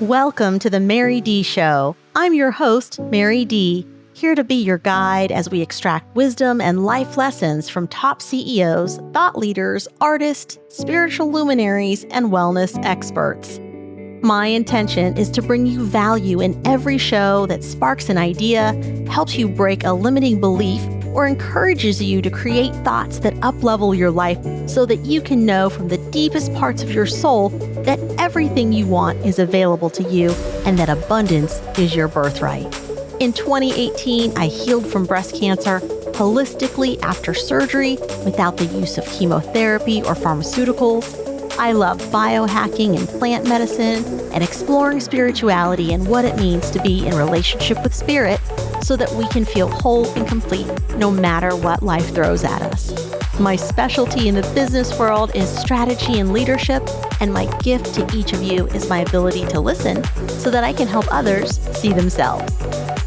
Welcome to the Mary D Show. I'm your host, Mary D, here to be your guide as we extract wisdom and life lessons from top CEOs, thought leaders, artists, spiritual luminaries, and wellness experts. My intention is to bring you value in every show that sparks an idea, helps you break a limiting belief, or encourages you to create thoughts that uplevel your life so that you can know from the deepest parts of your soul that everything you want is available to you and that abundance is your birthright. In 2018, I healed from breast cancer holistically after surgery without the use of chemotherapy or pharmaceuticals. I love biohacking and plant medicine and exploring spirituality and what it means to be in relationship with spirit so that we can feel whole and complete no matter what life throws at us. My specialty in the business world is strategy and leadership, and my gift to each of you is my ability to listen so that I can help others see themselves.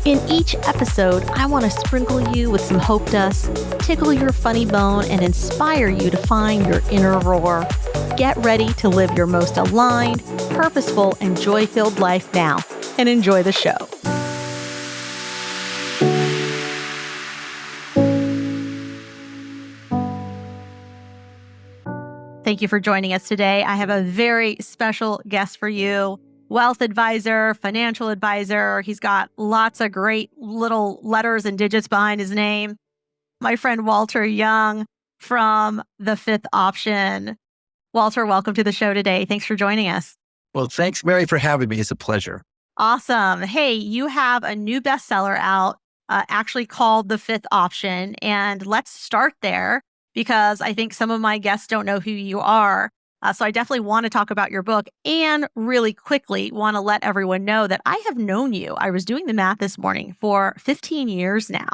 In each episode, I want to sprinkle you with some hope dust, tickle your funny bone, and inspire you to find your inner roar. Get ready to live your most aligned, purposeful, and joy-filled life now, and enjoy the show. Thank you for joining us today. I have a very special guest for you. Wealth advisor, financial advisor. He's got lots of great little letters and digits behind his name. My friend Walter Young from The Fifth Option. Walter, welcome to the show today. Thanks for joining us. Well, thanks, Mary, for having me. It's a pleasure. Awesome. Hey, you have a new bestseller out, actually called The Fifth Option. And let's start there because I think some of my guests don't know who you are. So I definitely want to talk about your book and really quickly want to let everyone know that I have known you. I was doing the math this morning for 15 years now.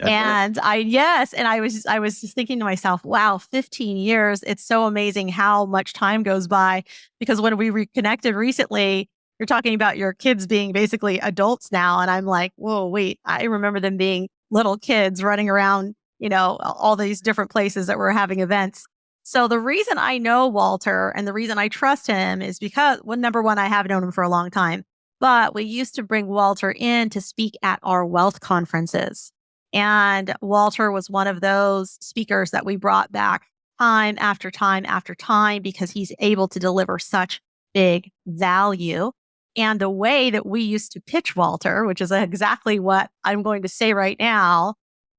And I was just thinking to myself, wow, 15 years. It's so amazing how much time goes by because when we reconnected recently, you're talking about your kids being basically adults now. And I'm like, whoa, wait, I remember them being little kids running around, all these different places that were having events. So the reason I know Walter and the reason I trust him is because, well, number one, I have known him for a long time, but we used to bring Walter in to speak at our wealth conferences. And Walter was one of those speakers that we brought back time after time after time because he's able to deliver such big value. And the way that we used to pitch Walter, which is exactly what I'm going to say right now,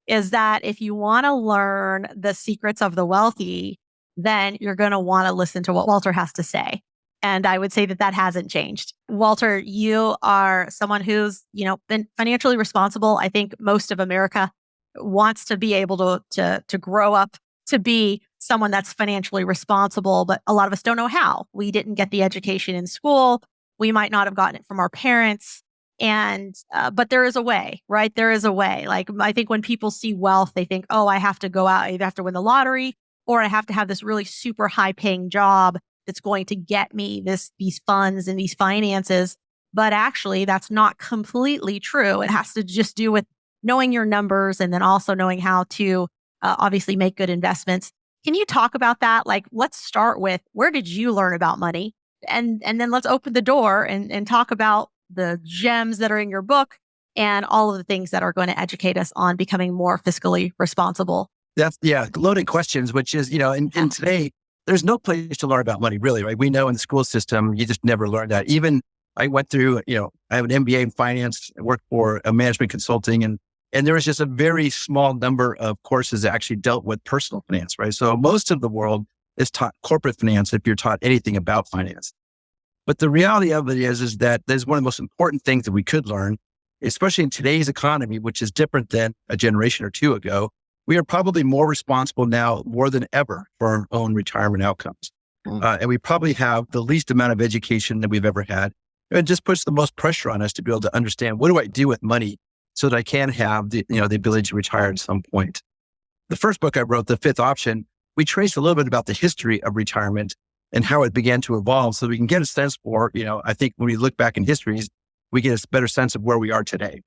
is that if you want to learn the secrets of the wealthy, then you're going to want to listen to what Walter has to say. And I would say that hasn't changed. Walter, you are someone who's, been financially responsible. I think most of America wants to be able to grow up to be someone that's financially responsible, but a lot of us don't know how. We didn't get the education in school. We might not have gotten it from our parents. And, but there is a way, right? There is a way. Like, I think when people see wealth, they think, oh, I have to go out, I either have to win the lottery or I have to have this really super high paying job that's going to get me these funds and these finances. But actually, that's not completely true. It has to just do with knowing your numbers and then also knowing how to obviously make good investments. Can you talk about that? Like, let's start with where did you learn about money? And then let's open the door and talk about the gems that are in your book and all of the things that are going to educate us on becoming more fiscally responsible. That's, loaded questions, which is, and today, there's no place to learn about money, really, right? We know in the school system, you just never learn that. Even I went through, I have an MBA in finance, I worked for a management consulting, and there was just a very small number of courses that actually dealt with personal finance, right? So most of the world is taught corporate finance if you're taught anything about finance. But the reality of it is that there's one of the most important things that we could learn, especially in today's economy, which is different than a generation or two ago. We are probably more responsible now more than ever for our own retirement outcomes. And we probably have the least amount of education that we've ever had. It just puts the most pressure on us to be able to understand, what do I do with money so that I can have the ability to retire at some point. The first book I wrote, The Fifth Option, we traced a little bit about the history of retirement and how it began to evolve so we can get a sense for, I think when we look back in histories, we get a better sense of where we are today.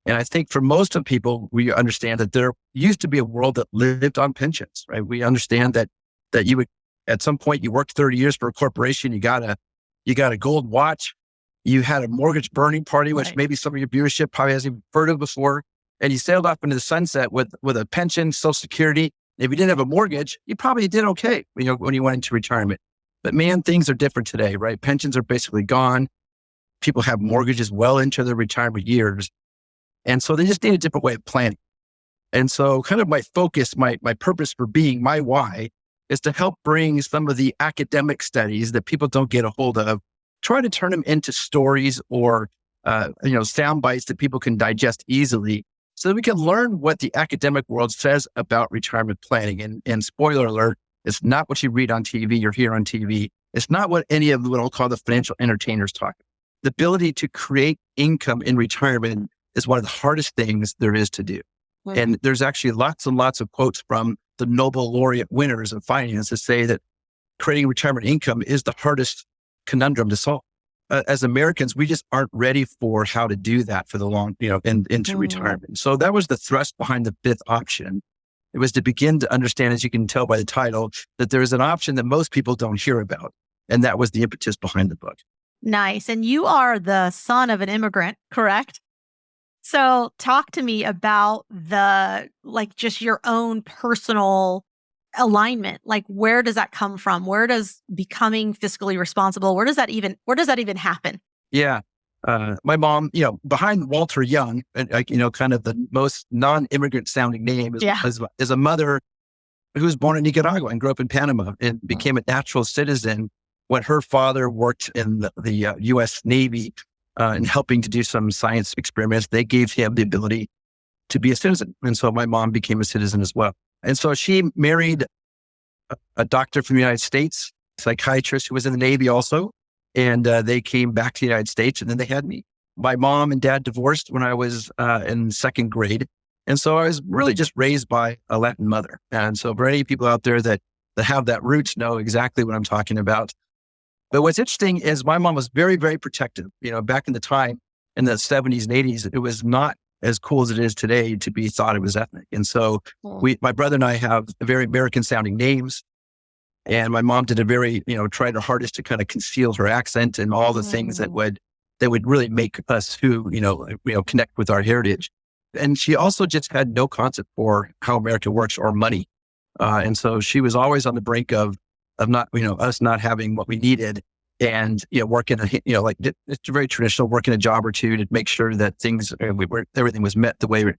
And I think for most of people, we understand that there used to be a world that lived on pensions, right? We understand that you would, at some point, you worked 30 years for a corporation, you got a gold watch, You had a mortgage burning party, which Right. maybe some of your viewership probably hasn't even heard of before. And you sailed off into the sunset with a pension, Social Security. If you didn't have a mortgage, you probably did okay, when you went into retirement. But man, things are different today, right? Pensions are basically gone. People have mortgages well into their retirement years. And so they just need a different way of planning. And so kind of my focus, my purpose for being, my why, is to help bring some of the academic studies that people don't get a hold of, try to turn them into stories or, sound bites that people can digest easily so that we can learn what the academic world says about retirement planning. And spoiler alert, it's not what you read on TV or hear on TV. It's not what any of what I'll call the financial entertainers talk. The ability to create income in retirement is one of the hardest things there is to do. And there's actually lots and lots of quotes from the Nobel laureate winners of finance that say that creating retirement income is the hardest conundrum to solve. As Americans, we just aren't ready for how to do that for the long, into Mm. retirement. So that was the thrust behind the fifth option. It was to begin to understand, as you can tell by the title, that there is an option that most people don't hear about. And that was the impetus behind the book. Nice. And you are the son of an immigrant, correct? So talk to me about just your own personal alignment. Like, where does that come from? Where does becoming fiscally responsible, where does that even happen? Yeah. My mom, behind Walter Young, and kind of the most non-immigrant sounding name Yeah. is a mother who was born in Nicaragua and grew up in Panama and Mm. became a natural citizen when her father worked in the U.S. Navy and helping to do some science experiments. They gave him the ability to be a citizen. And so my mom became a citizen as well. And so she married a doctor from the United States, psychiatrist who was in the Navy also. And they came back to the United States and then they had me. My mom and dad divorced when I was in second grade. And so I was really just raised by a Latin mother. And so for any people out there that have that roots know exactly what I'm talking about. But what's interesting is my mom was very, very protective. Back in the time in the 70s and 80s, it was not as cool as it is today to be thought it was ethnic. And so Mm. my brother and I have very American sounding names. And my mom did a very, tried her hardest to kind of conceal her accent and all the things Mm. that would really make us who, connect with our heritage. And she also just had no concept for how America works or money. And so she was always on the brink of not, us not having what we needed and, working, it's very traditional, working a job or two to make sure that everything was met the way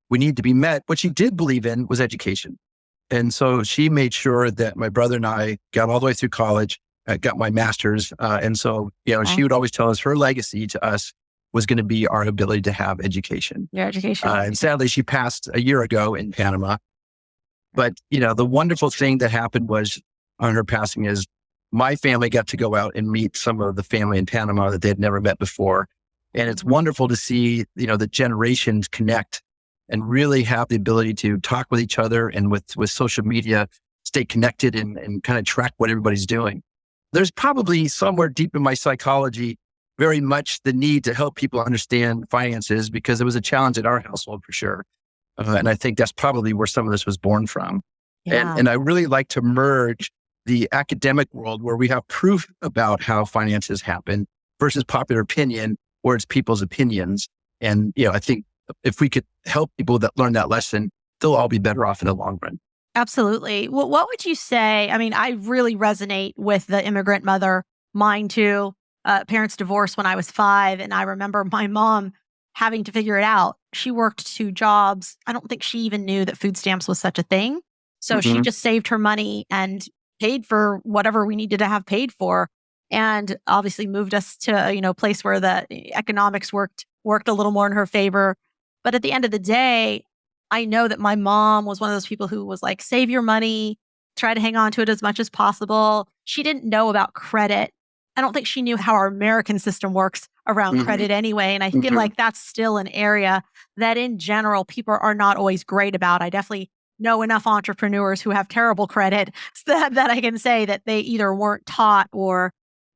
we need to be met. What she did believe in was education. And so she made sure that my brother and I got all the way through college, got my master's. And so, she would always tell us her legacy to us was going to be our ability to have education. Your education. And sadly, she passed a year ago in Panama. But, the wonderful thing that happened was on her passing is my family got to go out and meet some of the family in Panama that they had never met before. And it's wonderful to see, the generations connect and really have the ability to talk with each other and with social media, stay connected and kind of track what everybody's doing. There's probably somewhere deep in my psychology, very much the need to help people understand finances because it was a challenge in our household for sure. And I think that's probably where some of this was born from. Yeah. And I really like to merge the academic world where we have proof about how finances happen versus popular opinion, where it's people's opinions. And, I think if we could help people that learn that lesson, they'll all be better off in the long run. Absolutely. Well, what would you say? I mean, I really resonate with the immigrant mother. Mine too. Parents divorced when I was 5, and I remember my mom having to figure it out. She worked 2 jobs. I don't think she even knew that food stamps was such a thing. So she Hmm. just saved her money and paid for whatever we needed to have paid for, and obviously moved us to a place where the economics worked a little more in her favor. But at the end of the day, I know that my mom was one of those people who was like, save your money, try to hang on to it as much as possible. She didn't know about credit. I don't think she knew how our American system works around Hmm. credit anyway. And I feel Hmm. like that's still an area that in general people are not always great about. I definitely know enough entrepreneurs who have terrible credit that I can say that they either weren't taught or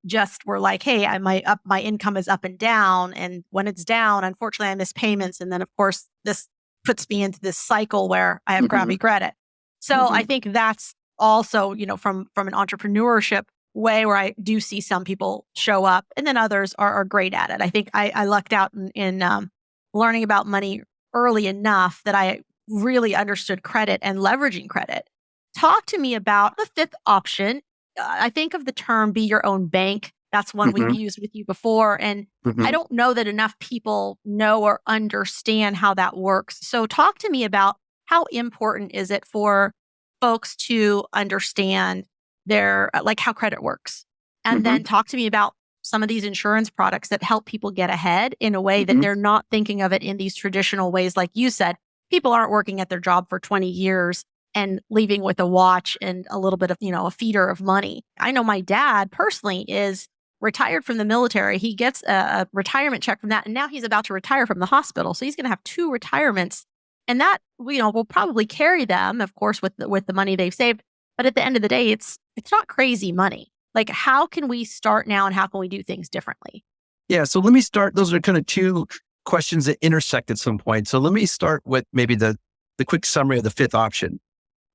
just were like, hey, my income is up and down. And when it's down, unfortunately, I miss payments. And then of course, this puts me into this cycle where I have Hmm. crappy credit. So I Hmm. think that's also, from an entrepreneurship way where I do see some people show up, and then others are great at it. I think I lucked out in learning about money early enough that I really understood credit and leveraging credit. Talk to me about the fifth option. I think of the term be your own bank. That's one we've Hmm. used with you before. And I Hmm. don't know that enough people know or understand how that works. So talk to me about how important is it for folks to understand like how credit works. And Hmm. then talk to me about some of these insurance products that help people get ahead in a way that Hmm. they're not thinking of it in these traditional ways. Like you said, people aren't working at their job for 20 years and leaving with a watch and a little bit of, a feeder of money. I know my dad personally is retired from the military. He gets a retirement check from that. And now he's about to retire from the hospital. So he's going to have two retirements. And that, will probably carry them, of course, with the money they've saved. But at the end of the day, it's not crazy money. Like, how can we start now and how can we do things differently? Yeah. So let me start. Those are kind of two questions that intersect at some point. So let me start with maybe the quick summary of the fifth option.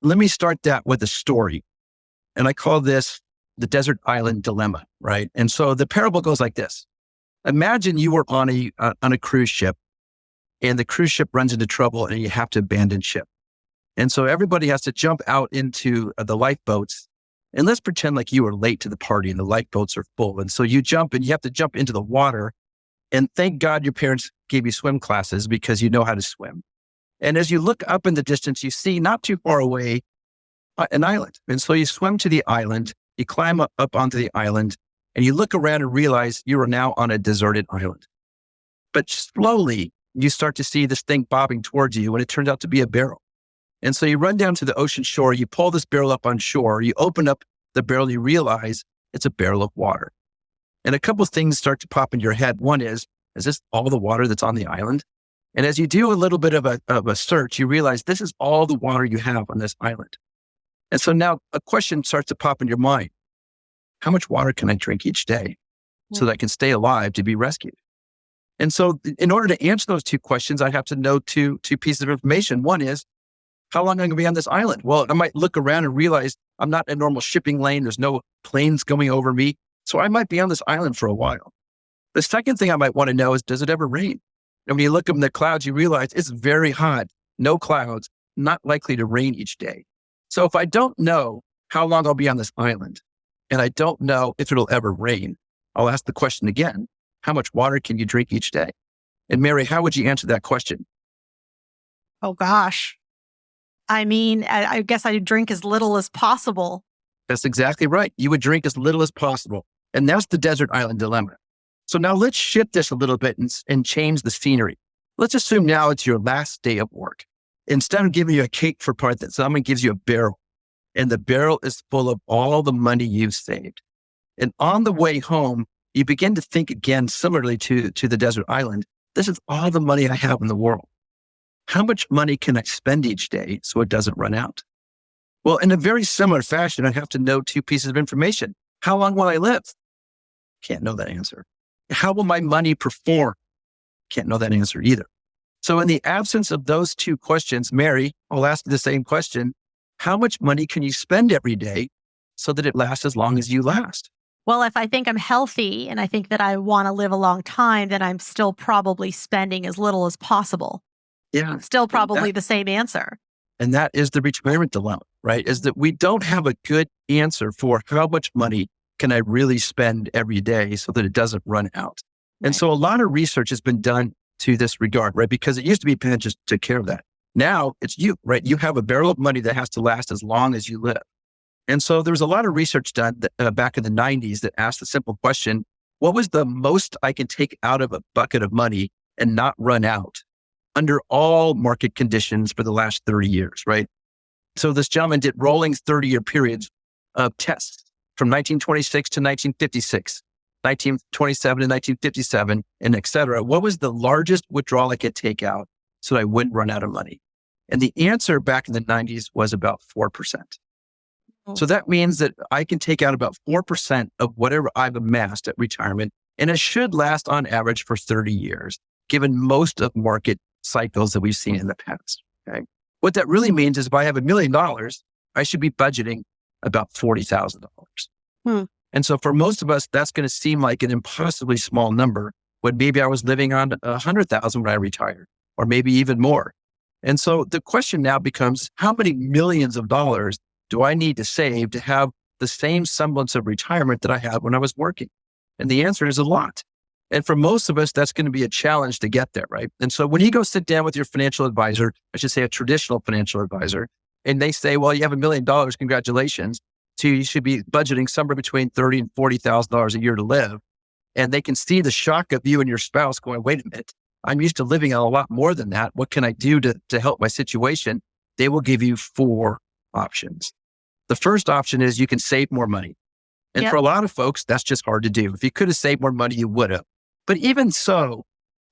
Let me start that with a story. And I call this the desert island dilemma, right? And so the parable goes like this. Imagine you were on a cruise ship and the cruise ship runs into trouble and you have to abandon ship. And so everybody has to jump out into the lifeboats. And let's pretend like you were late to the party and the lifeboats are full. And so you jump and you have to jump into the water. And thank God your parents gave you swim classes because you know how to swim. And as you look up in the distance, you see not too far away an island. And so you swim to the island, you climb up onto the island, and you look around and realize you are now on a deserted island. But slowly, you start to see this thing bobbing towards you, and it turns out to be a barrel. And so you run down to the ocean shore, you pull this barrel up on shore, you open up the barrel, you realize it's a barrel of water. And a couple of things start to pop in your head. One is this all the water that's on the island? And as you do a little bit of a search, you realize this is all the water you have on this island. And so now a question starts to pop in your mind. How much water can I drink each day so that I can stay alive to be rescued? And so in order to answer those two questions, I have to know two pieces of information. One is, how long am I going to be on this island? Well, I might look around and realize I'm not in a normal shipping lane. There's no planes going over me. So I might be on this island for a while. The second thing I might want to know is, does it ever rain? And when you look up in the clouds, you realize it's very hot, no clouds, not likely to rain each day. So if I don't know how long I'll be on this island, and I don't know if it'll ever rain, I'll ask the question again, how much water can you drink each day? And Mary, how would you answer that question? Oh, gosh. I mean, I guess I drink as little as possible. That's exactly right. You would drink as little as possible. And that's the desert island dilemma. So now let's shift this a little bit and change the scenery. Let's assume now it's your last day of work. Instead of giving you a cake for part, that someone gives you a barrel, and the barrel is full of all the money you've saved. And on the way home, you begin to think again, similarly to the desert island. This is all the money I have in the world. How much money can I spend each day so it doesn't run out? Well, in a very similar fashion, I have to know two pieces of information. How long will I live? Can't know that answer. How will my money perform? Can't know that answer either. So in the absence of those two questions, Mary, I'll ask you the same question. How much money can you spend every day so that it lasts as long as you last? Well, if I think I'm healthy and I think that I want to live a long time, then I'm still probably spending as little as possible. Yeah. Still And probably the same answer. that is the retirement dilemma, right? Is that we don't have a good answer for how much money can I really spend every day so that it doesn't run out. And Right. so a lot of research has been done to this regard, right? Because it used to be parents just took care of that. Now it's you, right? You have a barrel of money that has to last as long as you live. And so there was a lot of research done back in the 90s that asked the simple question, what was the most I can take out of a bucket of money and not run out under all market conditions for the last 30 years, right? So this gentleman did rolling 30-year periods of tests from 1926 to 1956, 1927 to 1957, and et cetera. What was the largest withdrawal I could take out so that I wouldn't run out of money? And the answer back in the 90s was about 4%. So that means that I can take out about 4% of whatever I've amassed at retirement, and it should last on average for 30 years, given most of market cycles that we've seen in the past. Okay. What that really means is if I have $1 million, I should be budgeting about $40,000. Hmm. And so for most of us, that's going to seem like an impossibly small number when maybe I was living on 100,000 when I retired, or maybe even more. And so the question now becomes, how many millions of dollars do I need to save to have the same semblance of retirement that I had when I was working? And the answer is a lot. And for most of us, that's going to be a challenge to get there, right? And so when you go sit down with your financial advisor, I should say a traditional financial advisor, and they say, well, you have $1 million, congratulations. So you should be budgeting somewhere between $30,000 and $40,000 a year to live. And they can see the shock of you and your spouse going, wait a minute, I'm used to living on a lot more than that. What can I do to help my situation? They will give you 4 options. The first option is you can save more money. And Yep. for a lot of folks, that's just hard to do. If you could have saved more money, you would have. But even so,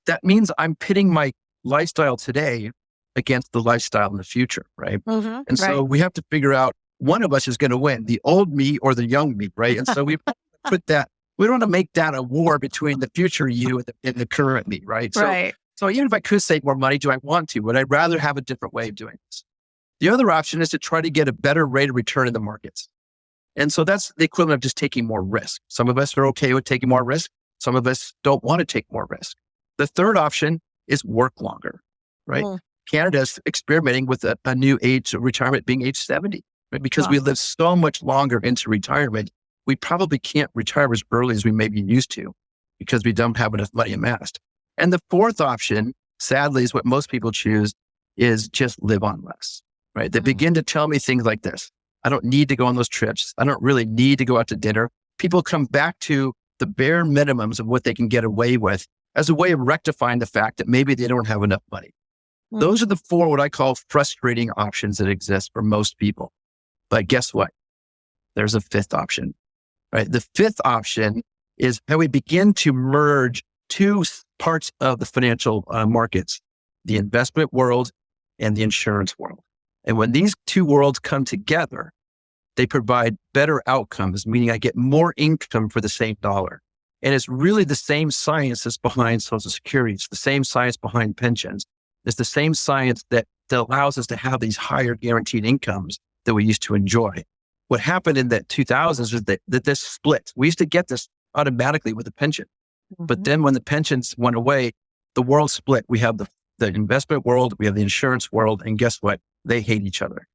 that means I'm pitting my lifestyle today against the lifestyle in the future, right? Mm-hmm. And so we have to figure out one of us is going to win, the old me or the young me, right? And so we put that, we don't want to make that a war between the future you and the current me, right? Right. So even if I could save more money, do I want to? Would I rather have a different way of doing this? The other option is to try to get a better rate of return in the markets. And so that's the equivalent of just taking more risk. Some of us are okay with taking more risk. Some of us don't want to take more risk. The third option is work longer, right? Mm. Canada's experimenting with a new age of retirement being age 70, right? Because we live so much longer into retirement, we probably can't retire as early as we may be used to because we don't have enough money amassed. And the fourth option, sadly, is what most people choose, is just live on less, right? They begin to tell me things like this. I don't need to go on those trips. I don't really need to go out to dinner. People come back to the bare minimums of what they can get away with as a way of rectifying the fact that maybe they don't have enough money. Mm. Those are the 4 what I call frustrating options that exist for most people. But guess what? There's a 5th option, right? The 5th option is how we begin to merge 2 parts of the financial markets, the investment world and the insurance world. And when these 2 worlds come together, they provide better outcomes, meaning I get more income for the same dollar. And it's really the same science that's behind Social Security. It's the same science behind pensions. It's the same science that allows us to have these higher guaranteed incomes that we used to enjoy. What happened in the 2000s is that this split. We used to get this automatically with the pension. But then when the pensions went away, the world split. We have the investment world, we have the insurance world, and guess what? They hate each other.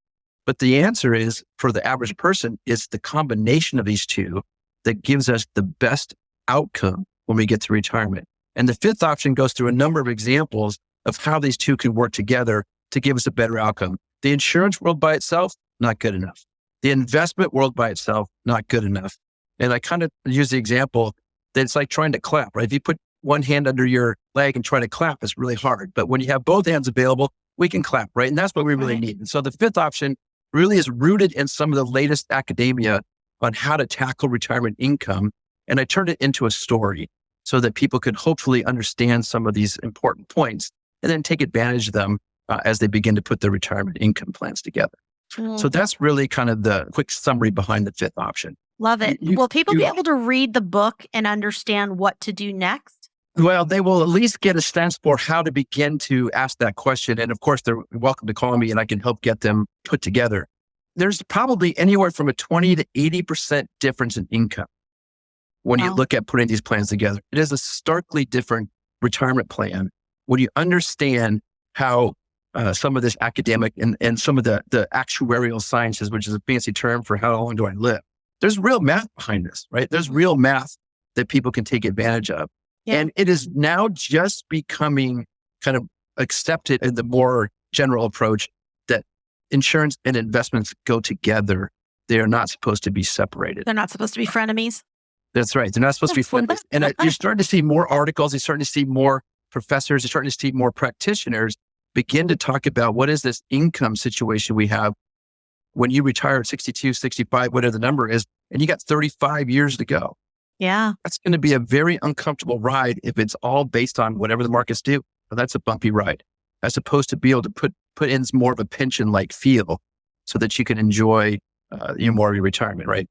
But the answer is, for the average person, is the combination of these 2 that gives us the best outcome when we get to retirement. And the 5th option goes through a number of examples of how these 2 can work together to give us a better outcome. The insurance world by itself, not good enough. The investment world by itself, not good enough. And I kind of use the example that it's like trying to clap, right? If you put one hand under your leg and try to clap, it's really hard. But when you have both hands available, we can clap, right? And that's what we really need. And so the 5th option really is rooted in some of the latest academia on how to tackle retirement income. And I turned it into a story so that people could hopefully understand some of these important points and then take advantage of them as they begin to put their retirement income plans together. So that's really kind of the quick summary behind the 5th option. Love it. Will people be able to read the book and understand what to do next? Well, they will at least get a sense for how to begin to ask that question. And of course, they're welcome to call me and I can help get them put together. There's probably anywhere from a 20 to 80% difference in income when you look at putting these plans together. It is a starkly different retirement plan when you understand how some of this academic and some of the actuarial sciences, which is a fancy term for how long do I live. There's real math behind this, right? There's real math that people can take advantage of. Yeah. And it is now just becoming kind of accepted in the more general approach that insurance and investments go together. They are not supposed to be separated. They're not supposed to be frenemies. That's right. They're not supposed to be frenemies. And you're starting to see more articles. You're starting to see more professors. You're starting to see more practitioners begin to talk about what is this income situation we have when you retire at 62, 65, whatever the number is, and you got 35 years to go. Yeah. That's going to be a very uncomfortable ride if it's all based on whatever the markets do. But that's a bumpy ride, as opposed to be able to put in more of a pension-like feel so that you can enjoy more of your retirement, right?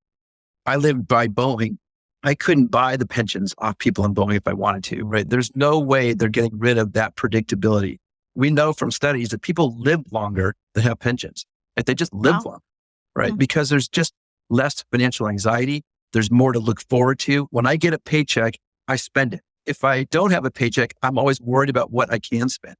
I lived by Boeing. I couldn't buy the pensions off people in Boeing if I wanted to, right? There's no way they're getting rid of that predictability. We know from studies that people live longer that have pensions. Like they just live longer, right? Because there's just less financial anxiety. There's more to look forward to. When I get a paycheck, I spend it. If I don't have a paycheck, I'm always worried about what I can spend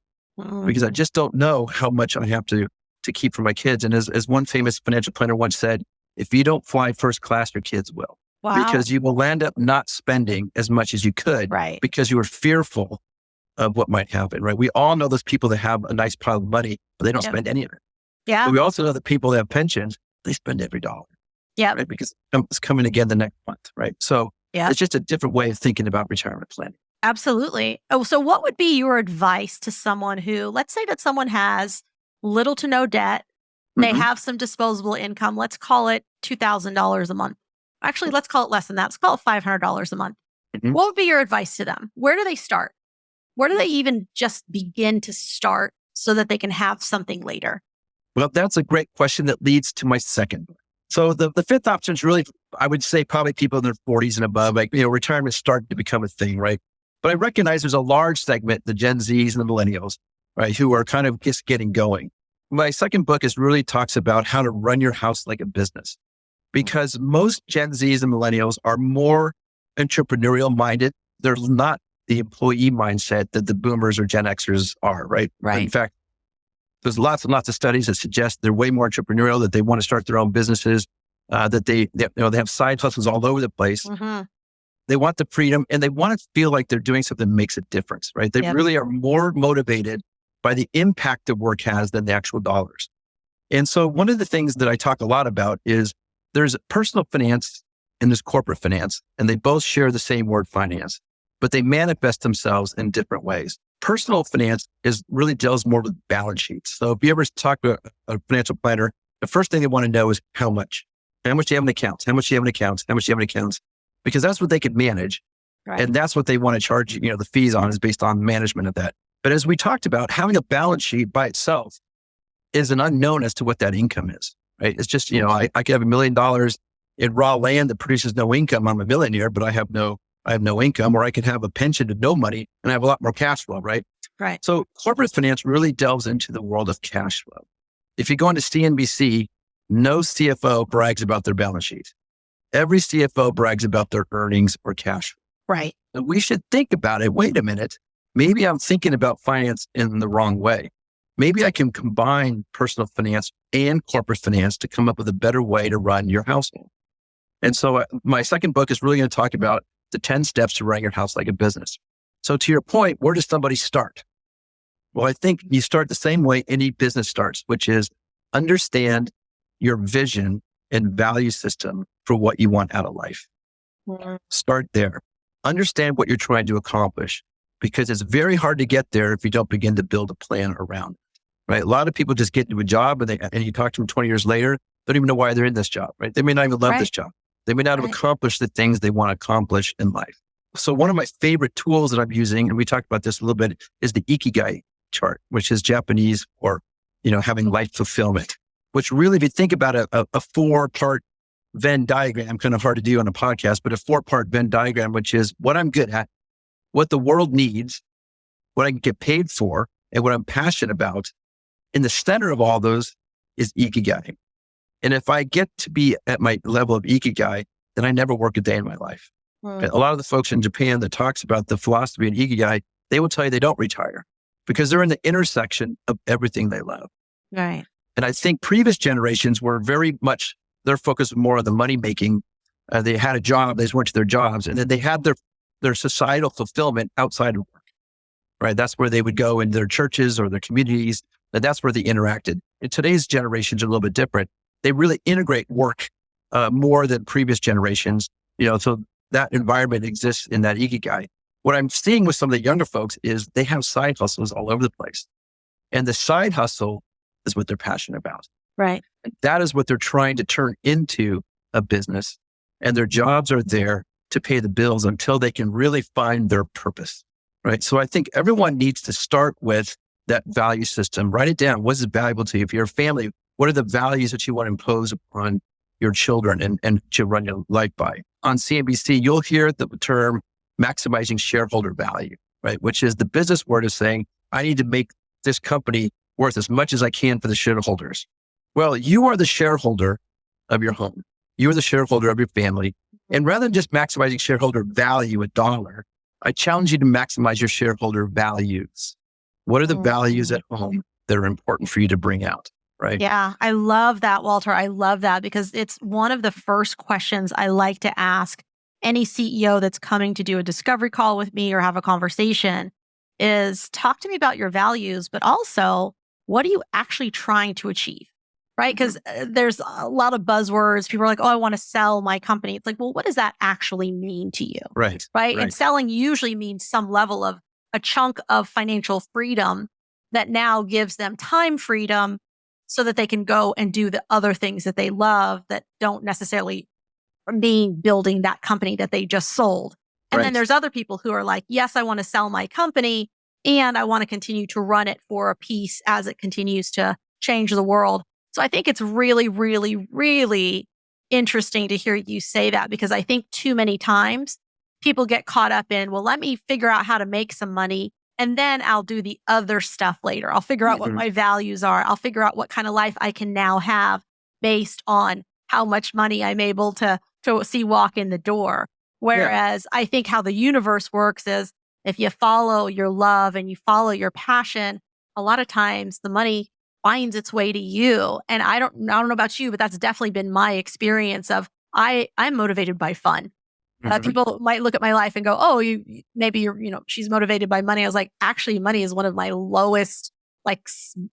because I just don't know how much I have to keep for my kids. And as one famous financial planner once said, if you don't fly first class, your kids will, Wow. because you will end up not spending as much as you could Right. because you are fearful of what might happen, right? We all know those people that have a nice pile of money, but they don't Yep. spend any of it. But Yeah. we also know the people that have pensions, they spend every dollar, Yep. right? Because it's coming again the next month, right? So Yep. it's just a different way of thinking about retirement planning. Absolutely. Oh, so what would be your advice to someone who, let's say that someone has little to no debt, they Mhm. have some disposable income, let's call it $2,000 a month. Actually, let's call it less than that. Let's call it $500 a month. Mhm. What would be your advice to them? Where do they start? Where do they even just begin to start so that they can have something later? Well, that's a great question that leads to my second. So the fifth option is really, I would say probably people in their 40s and above, like, retirement starting to become a thing, right? But I recognize there's a large segment, the Gen Zs and the millennials, right, who are kind of just getting going. My second book is really talks about how to run your house like a business, because most Gen Zs and millennials are more entrepreneurial minded. They're not the employee mindset that the boomers or Gen Xers are, right? In Right. fact, there's lots and lots of studies that suggest they're way more entrepreneurial, that they want to start their own businesses, that they have side hustles all over the place. Hmm. They want the freedom and they want to feel like they're doing something that makes a difference, right? They Yep. really are more motivated by the impact the work has than the actual dollars. And so one of the things that I talk a lot about is there's personal finance and there's corporate finance, and they both share the same word finance, but they manifest themselves in different ways. Personal finance really deals more with balance sheets. So if you ever talk to a financial planner, the first thing they want to know is how much do you have in accounts? How much do you have in accounts? How much do you have in accounts? Because that's what they can manage. Right. And that's what they want to charge, the fees on, is based on management of that. But as we talked about, having a balance sheet by itself is an unknown as to what that income is, right? It's just, I could have $1 million in raw land that produces no income. I'm a millionaire, but I have no income. Or I could have a pension to no money and I have a lot more cash flow, right? Right. So corporate finance really delves into the world of cash flow. If you go into CNBC, no CFO brags about their balance sheet. Every CFO brags about their earnings or cash flow. Right. And we should think about it. Wait a minute. Maybe I'm thinking about finance in the wrong way. Maybe I can combine personal finance and corporate finance to come up with a better way to run your household. And so my second book is really going to talk about the 10 steps to run your house like a business. So to your point, where does somebody start? Well, I think you start the same way any business starts, which is understand your vision and value system for what you want out of life. Mhm. Start there. Understand what you're trying to accomplish, because it's very hard to get there if you don't begin to build a plan around it, right? A lot of people just get into a job and you talk to them 20 years later, don't even know why they're in this job, right? They may not even love this Right. job. They may not have Right. accomplished the things they want to accomplish in life. So one of my favorite tools that I'm using, and we talked about this a little bit, is the Ikigai chart, which is Japanese for, having life fulfillment, which really, if you think about a 4-part Venn diagram, kind of hard to do on a podcast, but a 4-part Venn diagram, which is what I'm good at, what the world needs, what I can get paid for, and what I'm passionate about. In the center of all those is Ikigai. And if I get to be at my level of Ikigai, then I never work a day in my life. Mm. A lot of the folks in Japan that talks about the philosophy of Ikigai, they will tell you they don't retire because they're in the intersection of everything they love. Right. And I think previous generations were very much, their focus was more on the money making. They had a job, they just went to their jobs, and then they had their societal fulfillment outside of work, right? That's where they would go in their churches or their communities, and that's where they interacted. In today's generations are a little bit different. They really integrate work more than previous generations, so that environment exists in that Ikigai. What I'm seeing with some of the younger folks is they have side hustles all over the place. And the side hustle is what they're passionate about. Right. And that is what they're trying to turn into a business. And their jobs are there to pay the bills until they can really find their purpose, right? So I think everyone needs to start with that value system. Write it down. What is valuable to you? If you're a family, what are the values that you want to impose upon your children and to run your life by? On CNBC, you'll hear the term maximizing shareholder value, right? Which is the business word of saying, I need to make this company worth as much as I can for the shareholders. Well, you are the shareholder of your home. You are the shareholder of your family. And rather than just maximizing shareholder value, a dollar, I challenge you to maximize your shareholder values. What are the values Mhm. at home that are important for you to bring out? Right. Yeah, I love that, Walter. I love that because it's one of the first questions I like to ask any CEO that's coming to do a discovery call with me or have a conversation is talk to me about your values, but also what are you actually trying to achieve? Right? Mhm. Because there's a lot of buzzwords. People are like, oh, I want to sell my company. It's like, well, what does that actually mean to you? Right. Right. And Right. selling usually means some level of a chunk of financial freedom that now gives them time freedom so that they can go and do the other things that they love that don't necessarily mean building that company that they just sold. And then Right. there's other people who are like, yes, I want to sell my company and I want to continue to run it for a piece as it continues to change the world. So I think it's really, really, really interesting to hear you say that because I think too many times people get caught up in, well, let me figure out how to make some money and then I'll do the other stuff later. I'll figure out what Mhm. my values are. I'll figure out what kind of life I can now have based on how much money I'm able to see walk in the door. Yeah. Whereas I think how the universe works is if you follow your love and you follow your passion, a lot of times the money finds its way to you. And I don't know about you, but that's definitely been my experience of I'm motivated by fun. Mhm. People might look at my life and go, "Oh, maybe you're, she's motivated by money." I was like, actually, money is one of my lowest. Like,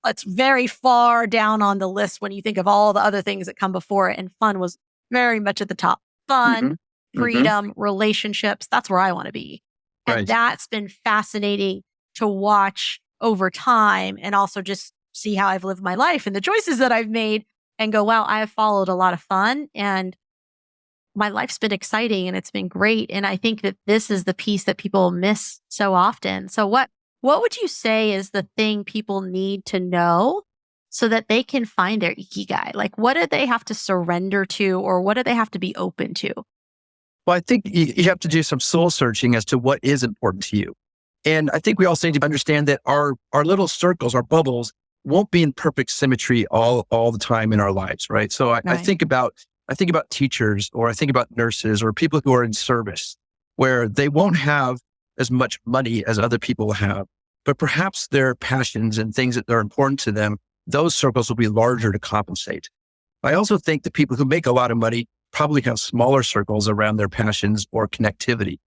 it's very far down on the list when you think of all the other things that come before it, and fun was very much at the top. Fun, Mhm. Mhm. freedom, relationships. That's where I want to be, and Right. that's been fascinating to watch over time, and also just see how I've lived my life and the choices that I've made, and go, "Wow, I have followed a lot of fun and." My life's been exciting and it's been great. And I think that this is the piece that people miss so often. So what would you say is the thing people need to know so that they can find their ikigai? Like what do they have to surrender to or what do they have to be open to? Well, I think you have to do some soul searching as to what is important to you. And I think we also need to understand that our little circles, our bubbles, won't be in perfect symmetry all the time in our lives, right? So Right. I think about teachers or I think about nurses or people who are in service where they won't have as much money as other people have, but perhaps their passions and things that are important to them, those circles will be larger to compensate. I also think that people who make a lot of money probably have smaller circles around their passions or connectivity.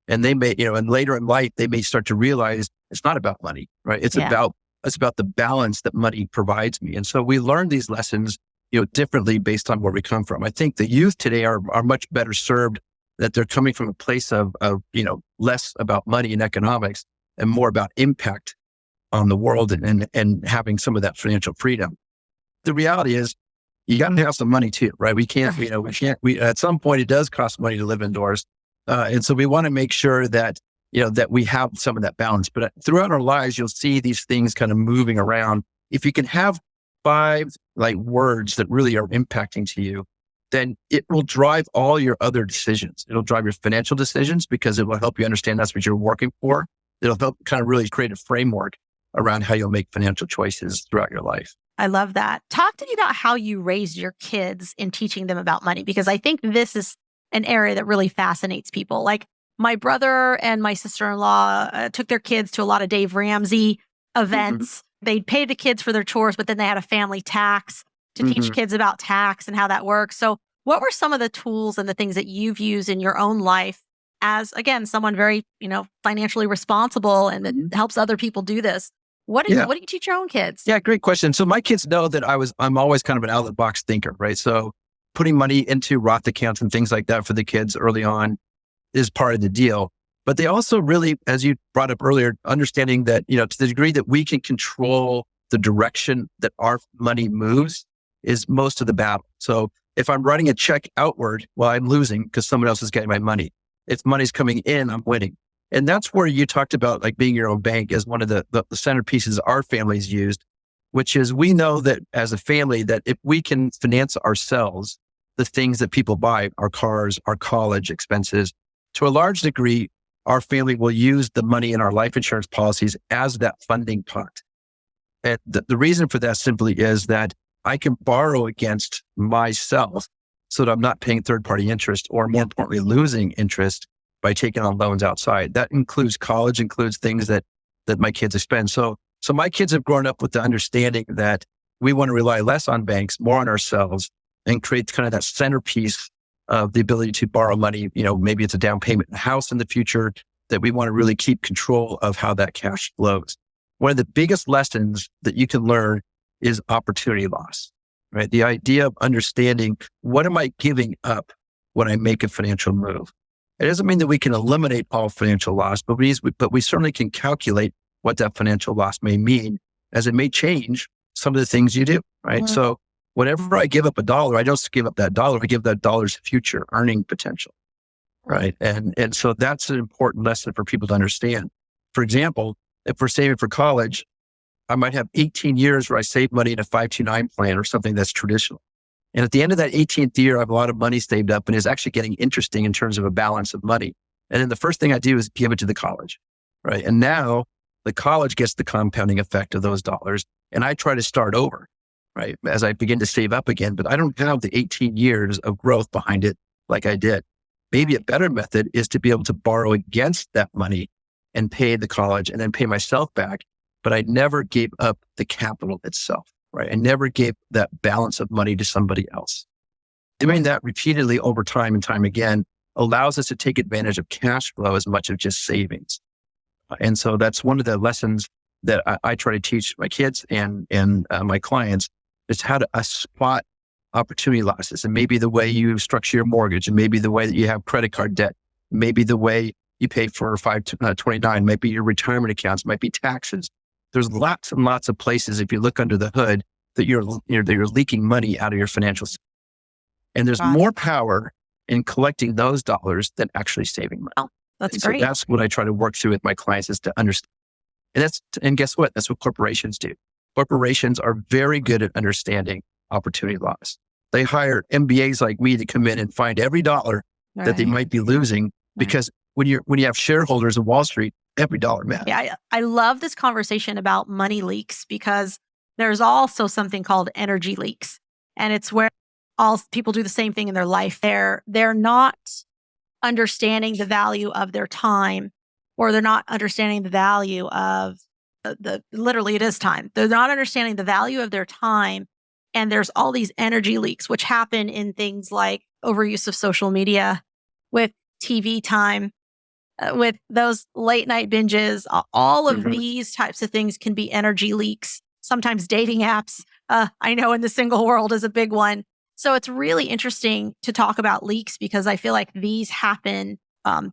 And they may, and later in life, they may start to realize it's not about money, right? Yeah. It's about the balance that money provides me. And so we learn these lessons, differently based on where we come from. I think the youth today are much better served that they're coming from a place of less about money and economics and more about impact on the world and having some of that financial freedom. The reality is you got to have some money too, right? We at some point it does cost money to live indoors. And so we want to make sure that, that we have some of that balance. But throughout our lives, you'll see these things kind of moving around. If you can have five like words that really are impacting to you, then it will drive all your other decisions. It'll drive your financial decisions because it will help you understand that's what you're working for. It'll help kind of really create a framework around how you'll make financial choices throughout your life. I love that. Talk to me about how you raised your kids in teaching them about money, because I think this is an area that really fascinates people. Like my brother and my sister-in-law took their kids to a lot of Dave Ramsey Hmm. events. They'd pay the kids for their chores, but then they had a family tax to teach Hmm. kids about tax and how that works. So what were some of the tools and the things that you've used in your own life as, again, someone very, financially responsible and that Hmm. helps other people do this? Yeah. What do you teach your own kids? Yeah, great question. So my kids know that I'm always kind of an out of the box thinker, right? So putting money into Roth accounts and things like that for the kids early on is part of the deal. But they also really, as you brought up earlier, understanding that, to the degree that we can control the direction that our money moves is most of the battle. So if I'm writing a check outward, well, I'm losing because someone else is getting my money. If money's coming in, I'm winning. And that's where you talked about like being your own bank as one of the centerpieces our families used, which is we know that as a family that if we can finance ourselves, the things that people buy, our cars, our college expenses, to a large degree, our family will use the money in our life insurance policies as that funding pot. And the reason for that simply is that I can borrow against myself so that I'm not paying third-party interest, or more importantly, losing interest by taking on loans outside. That includes college, includes things that my kids have spent. So my kids have grown up with the understanding that we want to rely less on banks, more on ourselves, and create kind of that centerpiece of the ability to borrow money. Maybe it's a down payment in a house in the future, that we want to really keep control of how that cash flows. One of the biggest lessons that you can learn is opportunity loss, right? The idea of understanding, what am I giving up when I make a financial move? It doesn't mean that we can eliminate all financial loss, but we certainly can calculate what that financial loss may mean, as it may change some of the things you do, right? Mhm. So whenever I give up a dollar, I don't just give up that dollar, I give that dollar's future earning potential, right? And so that's an important lesson for people to understand. For example, if we're saving for college, I might have 18 years where I save money in a 529 plan or something that's traditional. And at the end of that 18th year, I have a lot of money saved up, and it's actually getting interesting in terms of a balance of money. And then the first thing I do is give it to the college, right? And now the college gets the compounding effect of those dollars, and I try to start over, right? As I begin to save up again, but I don't have the 18 years of growth behind it like I did. Maybe a better method is to be able to borrow against that money and pay the college and then pay myself back. But I never gave up the capital itself, right? I never gave that balance of money to somebody else. Doing that repeatedly over time and time again allows us to take advantage of cash flow as much as just savings. And so that's one of the lessons that I try to teach my kids and my clients, is how to spot opportunity losses. And maybe the way you structure your mortgage, and maybe the way that you have credit card debt, maybe the way you pay for 529, might be your retirement accounts, might be taxes. There's lots and lots of places, if you look under the hood, that you're leaking money out of your financial system. And there's Got it. more power in collecting those dollars than actually saving money. Oh, that's And so great. that's what I try to work through with my clients, is to understand. And guess what? That's what corporations do. Corporations are very good at understanding opportunity loss. They hire MBAs like me to come in and find every dollar that they Right. might be losing, Right. because when you have shareholders of Wall Street, every dollar matters. Yeah, I love this conversation about money leaks, because there's also something called energy leaks. And it's where all people do the same thing in their life. They're not understanding the value of their time, or they're not understanding the value of literally it is time. They're not understanding the value of their time. And there's all these energy leaks, which happen in things like overuse of social media, with TV time, with those late night binges. All of Mhm. these types of things can be energy leaks. Sometimes dating apps, I know in the single world, is a big one. So it's really interesting to talk about leaks, because I feel like these happen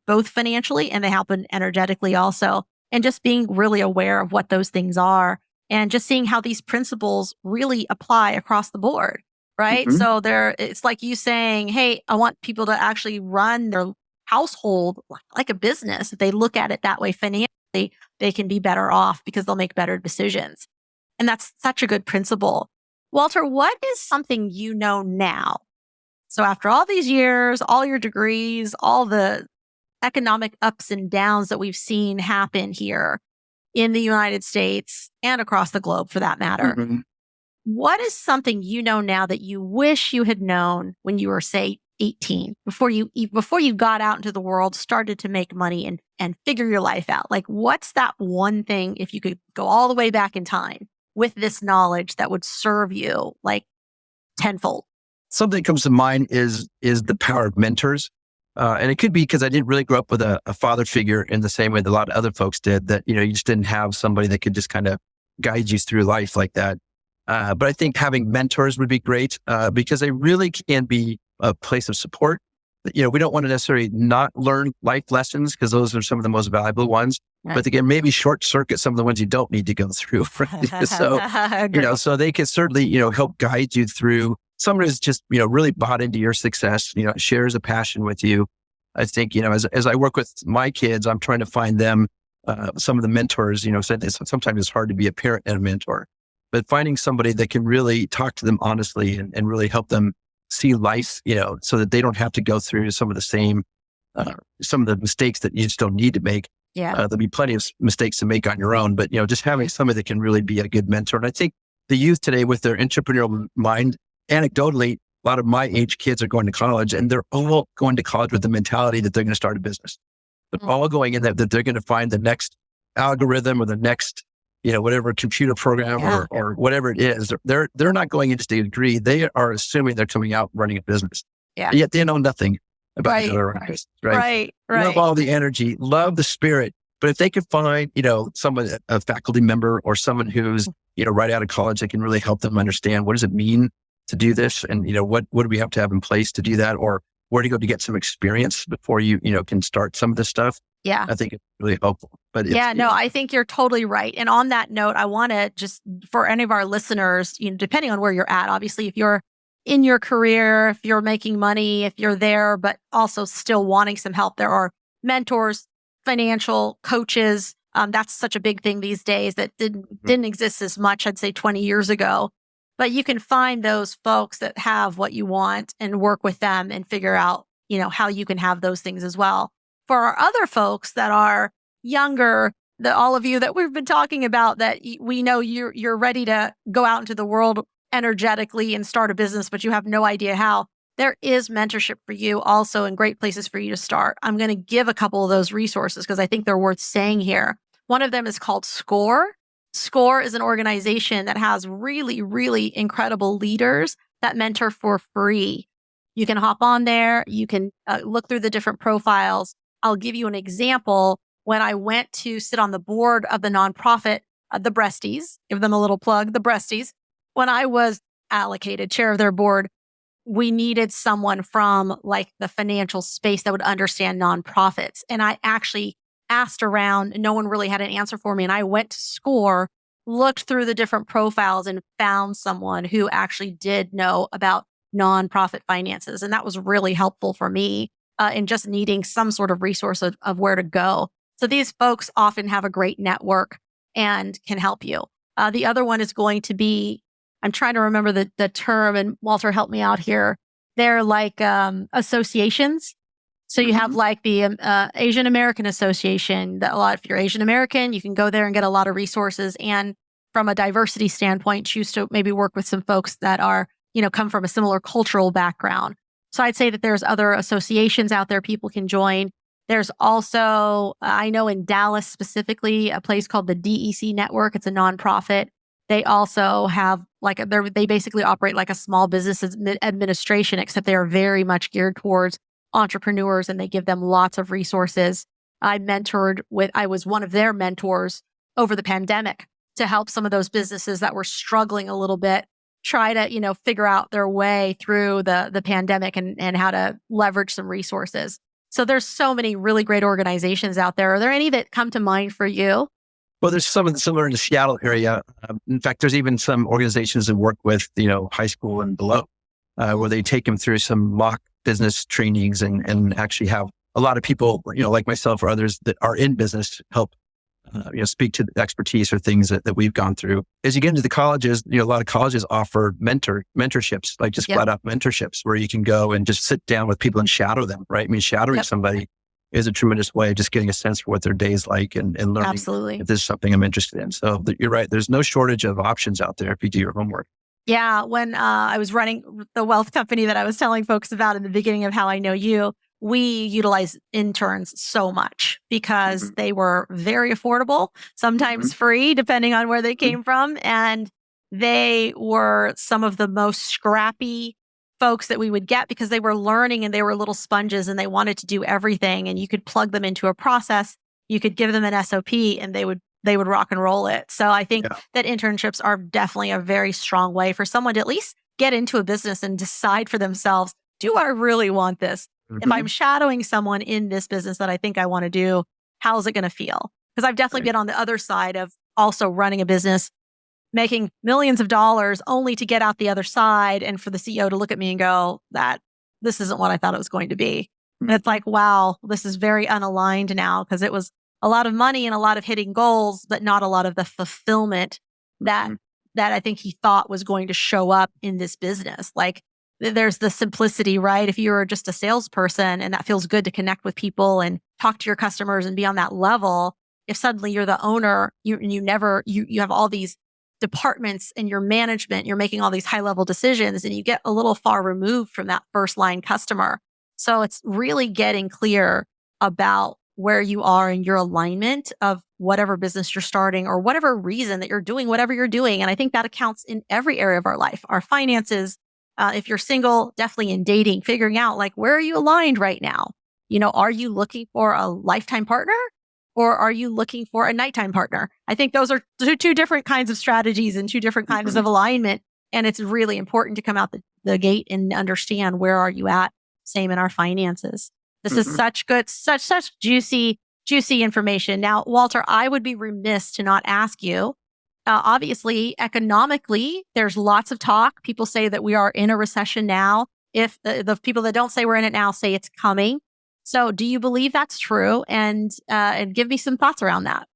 both financially, and they happen energetically also. And just being really aware of what those things are, and just seeing how these principles really apply across the board, right? Mhm. So it's like you saying, hey, I want people to actually run their household like a business. If they look at it that way financially, they can be better off, because they'll make better decisions. And that's such a good principle. Walter, what is something you know now? So after all these years, all your degrees, all the economic ups and downs that we've seen happen here in the United States and across the globe for that matter, Mhm. what is something you know now that you wish you had known when you were, say, 18, before you got out into the world, started to make money and figure your life out? Like, what's that one thing, if you could go all the way back in time with this knowledge, that would serve you like tenfold? Something that comes to mind is the power of mentors. And it could be because I didn't really grow up with a father figure in the same way that a lot of other folks did, that, you just didn't have somebody that could just kind of guide you through life like that. But I think having mentors would be great, because they really can be a place of support. We don't want to necessarily not learn life lessons, because those are some of the most valuable ones, Right. but they can maybe short circuit some of the ones you don't need to go through. Right? So, Agree. so they can certainly, help guide you through. Someone who's just, really bought into your success, shares a passion with you. I think, as I work with my kids, I'm trying to find them some of the mentors. Sometimes it's hard to be a parent and a mentor, but finding somebody that can really talk to them honestly and really help them see life, so that they don't have to go through some of the mistakes that you just don't need to make. Yeah. There'll be plenty of mistakes to make on your own, but, just having somebody that can really be a good mentor. And I think the youth today, with their entrepreneurial mind, anecdotally, a lot of my age kids are going to college, and they're all going to college with the mentality that they're going to start a business. They're all going in that they're going to find the next algorithm or the next, whatever computer program or whatever it is. They're not going in just to get a degree. They are assuming they're coming out running a business. Yeah. Yet they know nothing about how to run a business, right? Love all the energy, love the spirit. But if they could find, someone, a faculty member or someone who's, right out of college, that can really help them understand what does it mean to do this, and what do we have to have in place to do that, or where to go to get some experience before you can start some of this stuff. Yeah. I think it's really helpful. But I think you're totally right. And on that note, I want to just, for any of our listeners, depending on where you're at, obviously, if you're in your career, if you're making money, if you're there, but also still wanting some help, there are mentors, financial coaches. That's such a big thing these days that didn't exist as much, I'd say 20 years ago. But you can find those folks that have what you want and work with them and figure out, how you can have those things as well. For our other folks that are younger, all of you that we've been talking about, that we know you're ready to go out into the world energetically and start a business, but you have no idea how. There is mentorship for you also, and great places for you to start. I'm going to give a couple of those resources because I think they're worth saying here. One of them is called SCORE. SCORE is an organization that has really, really incredible leaders that mentor for free. You can hop on there. You can look through the different profiles. I'll give you an example. When I went to sit on the board of the nonprofit, the Breasties, give them a little plug, the Breasties, when I was allocated chair of their board, we needed someone from like the financial space that would understand nonprofits. And I actually asked around, no one really had an answer for me. And I went to SCORE, looked through the different profiles, and found someone who actually did know about nonprofit finances. And that was really helpful for me in just needing some sort of resource of where to go. So these folks often have a great network and can help you. The other one is going to be, I'm trying to remember the term, and Walter, help me out here. They're like associations. So you have like the Asian American Association. That if you're Asian American, you can go there and get a lot of resources. And from a diversity standpoint, choose to maybe work with some folks that are, come from a similar cultural background. So I'd say that there's other associations out there people can join. There's also, I know in Dallas specifically, a place called the DEC Network. It's a nonprofit. They also have they basically operate like a small business administration, except they are very much geared towards entrepreneurs, and they give them lots of resources. I was one of their mentors over the pandemic to help some of those businesses that were struggling a little bit, try to, figure out their way through the pandemic and how to leverage some resources. So there's so many really great organizations out there. Are there any that come to mind for you? Well, there's some similar in the Seattle area. In fact, there's even some organizations that work with, high school and below, where they take them through some mock business trainings and actually have a lot of people, like myself or others that are in business help, speak to the expertise or things that we've gone through. As you get into the colleges, a lot of colleges offer mentorships, like just flat out mentorships, where you can go and just sit down with people and shadow them, right? I mean, shadowing somebody is a tremendous way of just getting a sense for what their day is like and learning Absolutely. if this is something I'm interested in. So you're right. There's no shortage of options out there if you do your homework. Yeah. When I was running the wealth company that I was telling folks about in the beginning of How I Know You, we utilize interns so much because they were very affordable, sometimes free, depending on where they came from. And they were some of the most scrappy folks that we would get because they were learning and they were little sponges and they wanted to do everything. And you could plug them into a process. You could give them an SOP and they would rock and roll it. So I think that internships are definitely a very strong way for someone to at least get into a business and decide for themselves, do I really want this? If I'm shadowing someone in this business that I think I want to do, how's it going to feel? Because I've definitely been on the other side of also running a business, making millions of dollars only to get out the other side and for the CEO to look at me and go, that this isn't what I thought it was going to be. And it's like, wow, this is very unaligned now because it was a lot of money and a lot of hitting goals, but not a lot of the fulfillment that I think he thought was going to show up in this business. Like there's the simplicity, right? If you're just a salesperson and that feels good to connect with people and talk to your customers and be on that level, if suddenly you're the owner, you have all these departments and your management, you're making all these high level decisions and you get a little far removed from that first line customer. So it's really getting clear about where you are in your alignment of whatever business you're starting or whatever reason that you're doing whatever you're doing. And I think that accounts in every area of our life, our finances. If you're single, definitely in dating, figuring out like, where are you aligned right now? Are you looking for a lifetime partner or are you looking for a nighttime partner? I think those are two different kinds of strategies and two different kinds of alignment. And it's really important to come out the gate and understand where are you at. Same in our finances. This is such good, such juicy information. Now, Walter, I would be remiss to not ask you. Obviously, economically, there's lots of talk. People say that we are in a recession now. If the people that don't say we're in it now say it's coming. So, do you believe that's true? And give me some thoughts around that.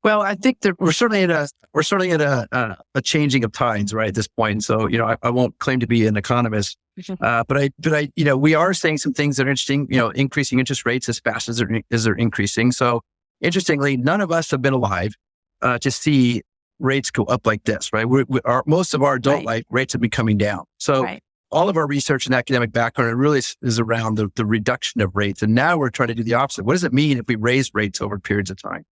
Well, I think that we're certainly at a changing of tides, right, at this point. So, I won't claim to be an economist, but we are saying some things that are interesting. Increasing interest rates as fast as they're increasing. So, interestingly, none of us have been alive to see rates go up like this, right? Most of our adult life rates have been coming down. So, all of our research and academic background really is around the reduction of rates, and now we're trying to do the opposite. What does it mean if we raise rates over periods of time?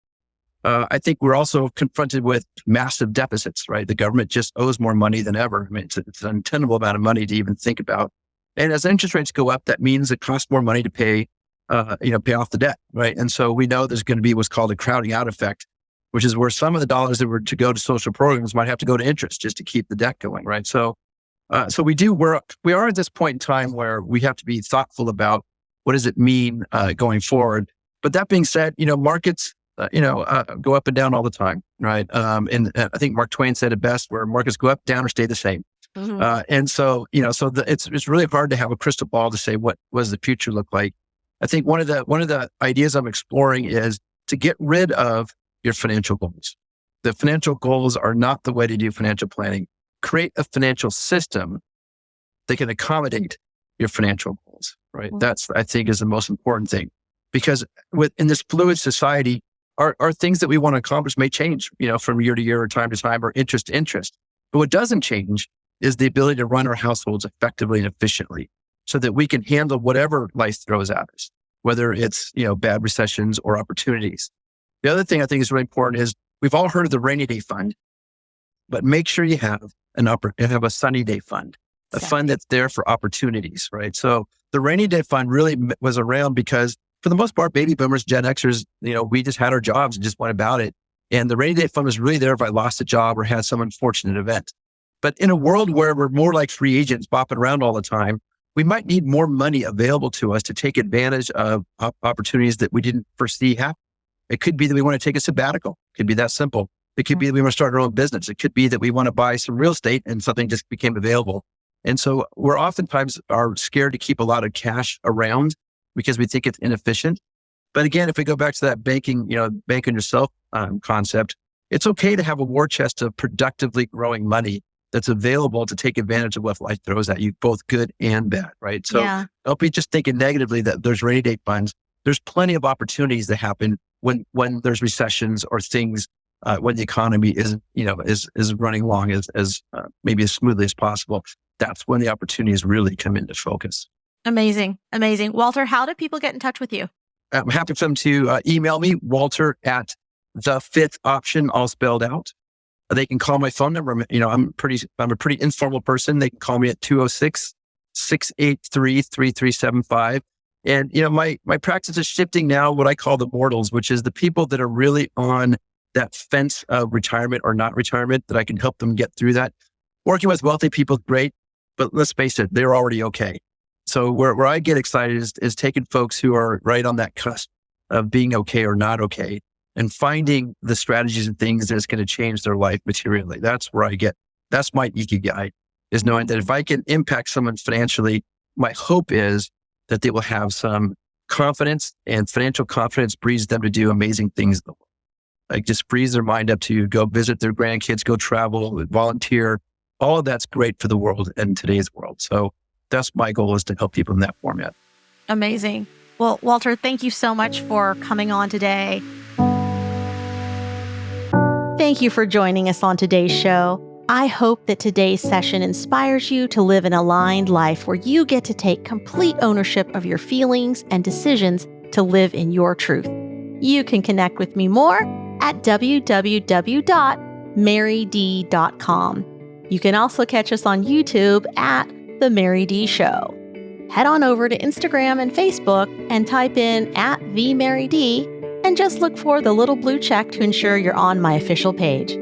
I think we're also confronted with massive deficits, right? The government just owes more money than ever. I mean, it's an untenable amount of money to even think about. And as interest rates go up, that means it costs more money to pay off the debt, right? And so we know there's going to be what's called a crowding out effect, which is where some of the dollars that were to go to social programs might have to go to interest just to keep the debt going, right? So we are at this point in time where we have to be thoughtful about what does it mean going forward. But that being said, markets go up and down all the time, right? And I think Mark Twain said it best, where markets go up, down, or stay the same. And so, it's really hard to have a crystal ball to say what does the future look like. I think one of the ideas I'm exploring is to get rid of your financial goals. The financial goals are not the way to do financial planning. Create a financial system that can accommodate your financial goals, right? That's, I think, is the most important thing, because in this fluid society, our things that we want to accomplish may change, from year to year or time to time or interest to interest. But what doesn't change is the ability to run our households effectively and efficiently so that we can handle whatever life throws at us, whether it's, bad recessions or opportunities. The other thing I think is really important is we've all heard of the rainy day fund, but make sure you have a sunny day fund, a fund that's there for opportunities, right? So the rainy day fund really was around because for the most part, baby boomers, Gen Xers, we just had our jobs and just went about it. And the rainy day fund was really there if I lost a job or had some unfortunate event. But in a world where we're more like free agents bopping around all the time, we might need more money available to us to take advantage of opportunities that we didn't foresee happen. It could be that we want to take a sabbatical. It could be that simple. It could be that we want to start our own business. It could be that we want to buy some real estate and something just became available. And so we're oftentimes are scared to keep a lot of cash around because we think it's inefficient. But again, if we go back to that banking on yourself concept, it's okay to have a war chest of productively growing money that's available to take advantage of what life throws at you, both good and bad, right? So don't be just thinking negatively that there's rainy day funds. There's plenty of opportunities that happen when there's recessions or things when the economy is running along as maybe as smoothly as possible. That's when the opportunities really come into focus. Amazing. Walter, how do people get in touch with you? I'm happy for them to email me, Walter at the fifth option, all spelled out. They can call my phone number. I'm a pretty informal person. They can call me at 206-683-3375. And, my practice is shifting now what I call the mortals, which is the people that are really on that fence of retirement or not retirement, that I can help them get through that. Working with wealthy people is great, but let's face it, they're already okay. So where I get excited is taking folks who are right on that cusp of being okay or not okay and finding the strategies and things that's going to change their life materially. That's my ikigai, is knowing that if I can impact someone financially, my hope is that they will have some confidence, and financial confidence breeds them to do amazing things in the world. Like just frees their mind up to go visit their grandkids, go travel, volunteer. All of that's great for the world in today's world. So that's my goal, is to help people in that format. Amazing. Well, Walter, thank you so much for coming on today. Thank you for joining us on today's show. I hope that today's session inspires you to live an aligned life where you get to take complete ownership of your feelings and decisions to live in your truth. You can connect with me more at www.maryd.com. You can also catch us on YouTube at The Mary D Show. Head on over to Instagram and Facebook and type in @TheMaryD and just look for the little blue check to ensure you're on my official page.